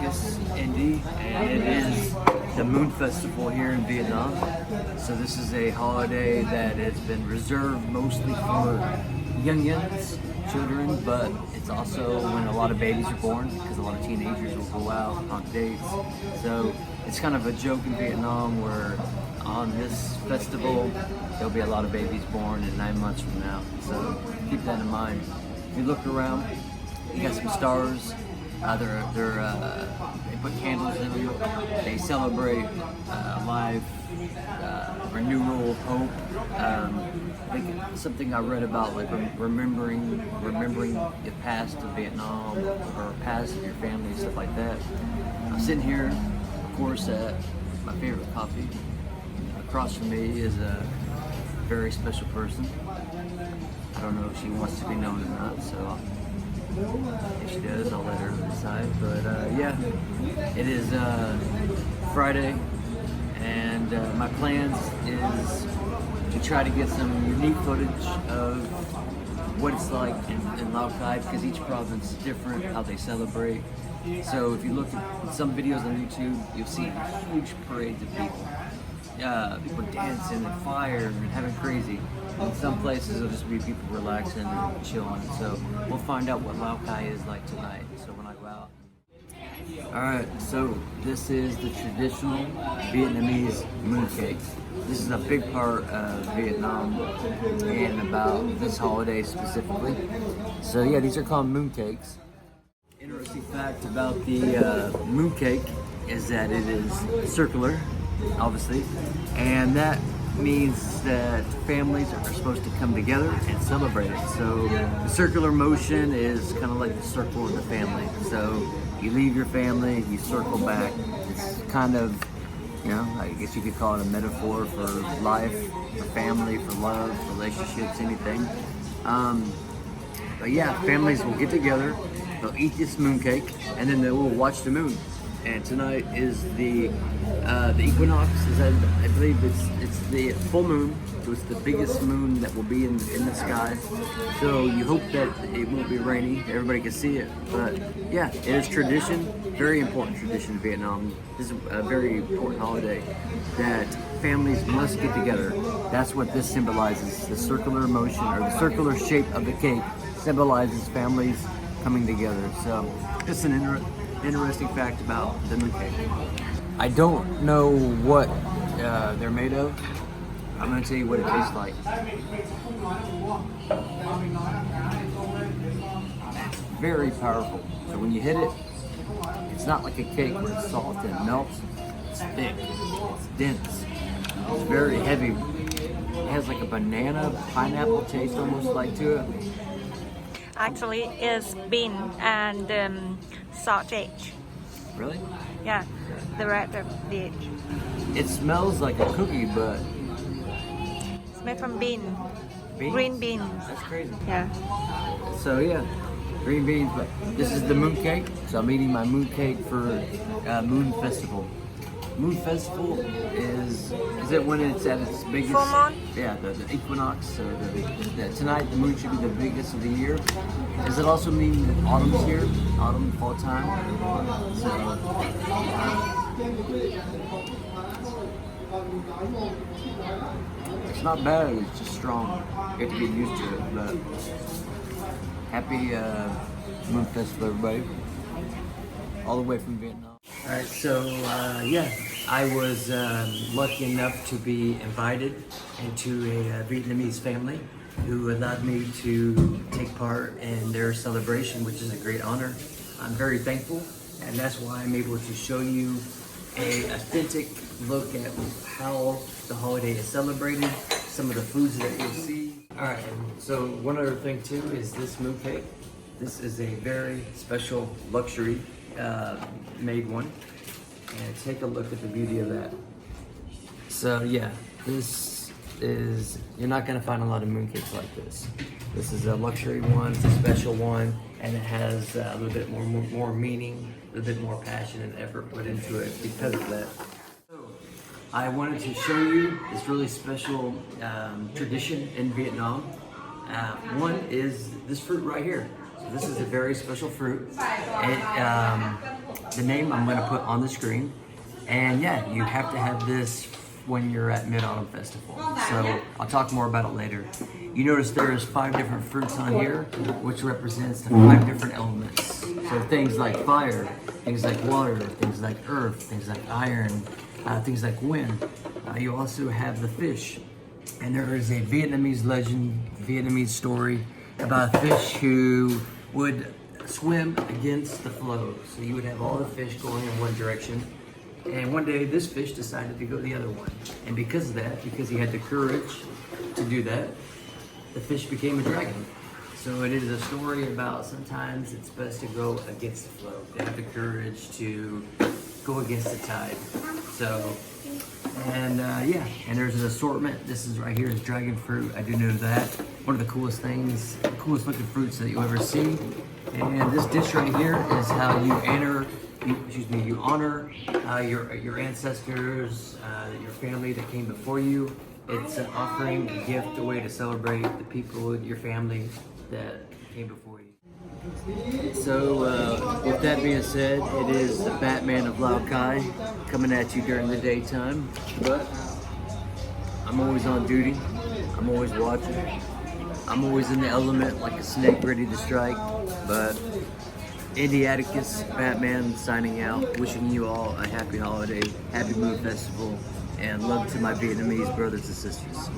Atticus, Indy, and it is the Moon Festival here in Vietnam. So this is a holiday that has been reserved mostly for youngins, children, but it's also when a lot of babies are born because a lot of teenagers will go out on dates. So it's kind of a joke in Vietnam where on this festival there'll be a lot of babies born in 9 months from now. So keep that in mind. If you look around, you got some stars. They put candles in them. They celebrate life, renewal, hope. I think something I read about, like remembering the past of Vietnam or past of your family, stuff like that. I'm sitting here, of course, at my favorite coffee. Across from me is a very special person. I don't know if she wants to be known or not, so if she does, I'll let her decide. But yeah, it is Friday, and my plans is to try to get some unique footage of what it's like in Lao Cai, because each province is different, how they celebrate. So if you look at some videos on YouTube, you'll see huge parades of people. People dancing and fire and having crazy. In some places it'll just be people relaxing and chilling. So we'll find out what Lao Cai is like tonight. So when I go out. Alright, so this is the traditional Vietnamese mooncakes. This is a big part of Vietnam and about this holiday specifically. So yeah, these are called mooncakes. Interesting fact about the mooncake is that it is circular, obviously, and that means that families are supposed to come together and celebrate it. So the circular motion is kind of like the circle of the family. So you leave your family, you circle back. It's kind of, you know, I guess you could call it a metaphor for life, for family, for love, relationships, anything. But yeah, families will get together, they'll eat this mooncake, and then they will watch the moon. And tonight is the equinox. I believe it's the full moon, so it's the biggest moon that will be in the sky. So you hope that it won't be rainy, everybody can see it. But yeah, it is tradition, very important tradition in Vietnam. This is a very important holiday that families must get together. That's what this symbolizes. The circular motion, or the circular shape of the cake, symbolizes families coming together. So it's an interesting fact about the mooncake. I don't know what they're made of. I'm going to tell you what it tastes like. It's very powerful. So when you hit it, it's not like a cake where it's soft and melts. It's thick, it's dense, it's very heavy. It has like a banana, pineapple taste almost like to it. Actually, it's bean and sausage. Really? Yeah, the rest of it. It smells like a cookie, but It's made from bean. beans? Green beans. That's crazy. Yeah. So yeah, green beans. But this is the mooncake. So I'm eating my mooncake for Moon Festival. Moon Festival is it when it's at its biggest? Full moon? Yeah, the equinox. So tonight the moon should be the biggest of the year. Does it also mean autumn's here? Autumn, fall time. So it's not bad. It's just strong. You have to get used to it. But happy Moon Festival, everybody! All the way from Vietnam. Alright, so yeah, I was lucky enough to be invited into a Vietnamese family who allowed me to take part in their celebration, which is a great honor. I'm very thankful, and that's why I'm able to show you an authentic look at how the holiday is celebrated, some of the foods that you'll see. Alright, so one other thing too is this mooncake. This is a very special luxury made one, and take a look at the beauty of that. So yeah, this is, you're not gonna find a lot of mooncakes like this. This is a luxury one, it's a special one, and it has a little bit more meaning, a little bit more passion and effort put into it because of that. So I wanted to show you this really special tradition in Vietnam. One is this fruit right here. So this is a very special fruit. The name I'm going to put on the screen. And yeah, you have to have this when you're at Mid-Autumn Festival. So I'll talk more about it later. You notice there's 5 different fruits on here, which represents the 5 different elements. So things like fire, things like water, things like earth, things like iron, things like wind. You also have the fish. And there is a Vietnamese legend, Vietnamese story about a fish who would swim against the flow. So you would have all the fish going in one direction. And one day this fish decided to go the other one. And because of that, because he had the courage to do that, the fish became a dragon. So it is a story about sometimes it's best to go against the flow, to have the courage to go against the tide. So, and yeah, and there's an assortment. This is right here is dragon fruit. I do know that. One of the coolest things, the coolest looking fruits that you'll ever see. And this dish right here is how you honor your ancestors, your family that came before you. It's an offering, a gift, a way to celebrate the people, your family that came before you. So with that being said, it is the Batman of Lao Cai coming at you during the daytime, but I'm always on duty. I'm always watching. I'm always in the element like a snake ready to strike, but Andy Atticus, Batman, signing out, wishing you all a happy holiday, happy Moon Festival, and love to my Vietnamese brothers and sisters.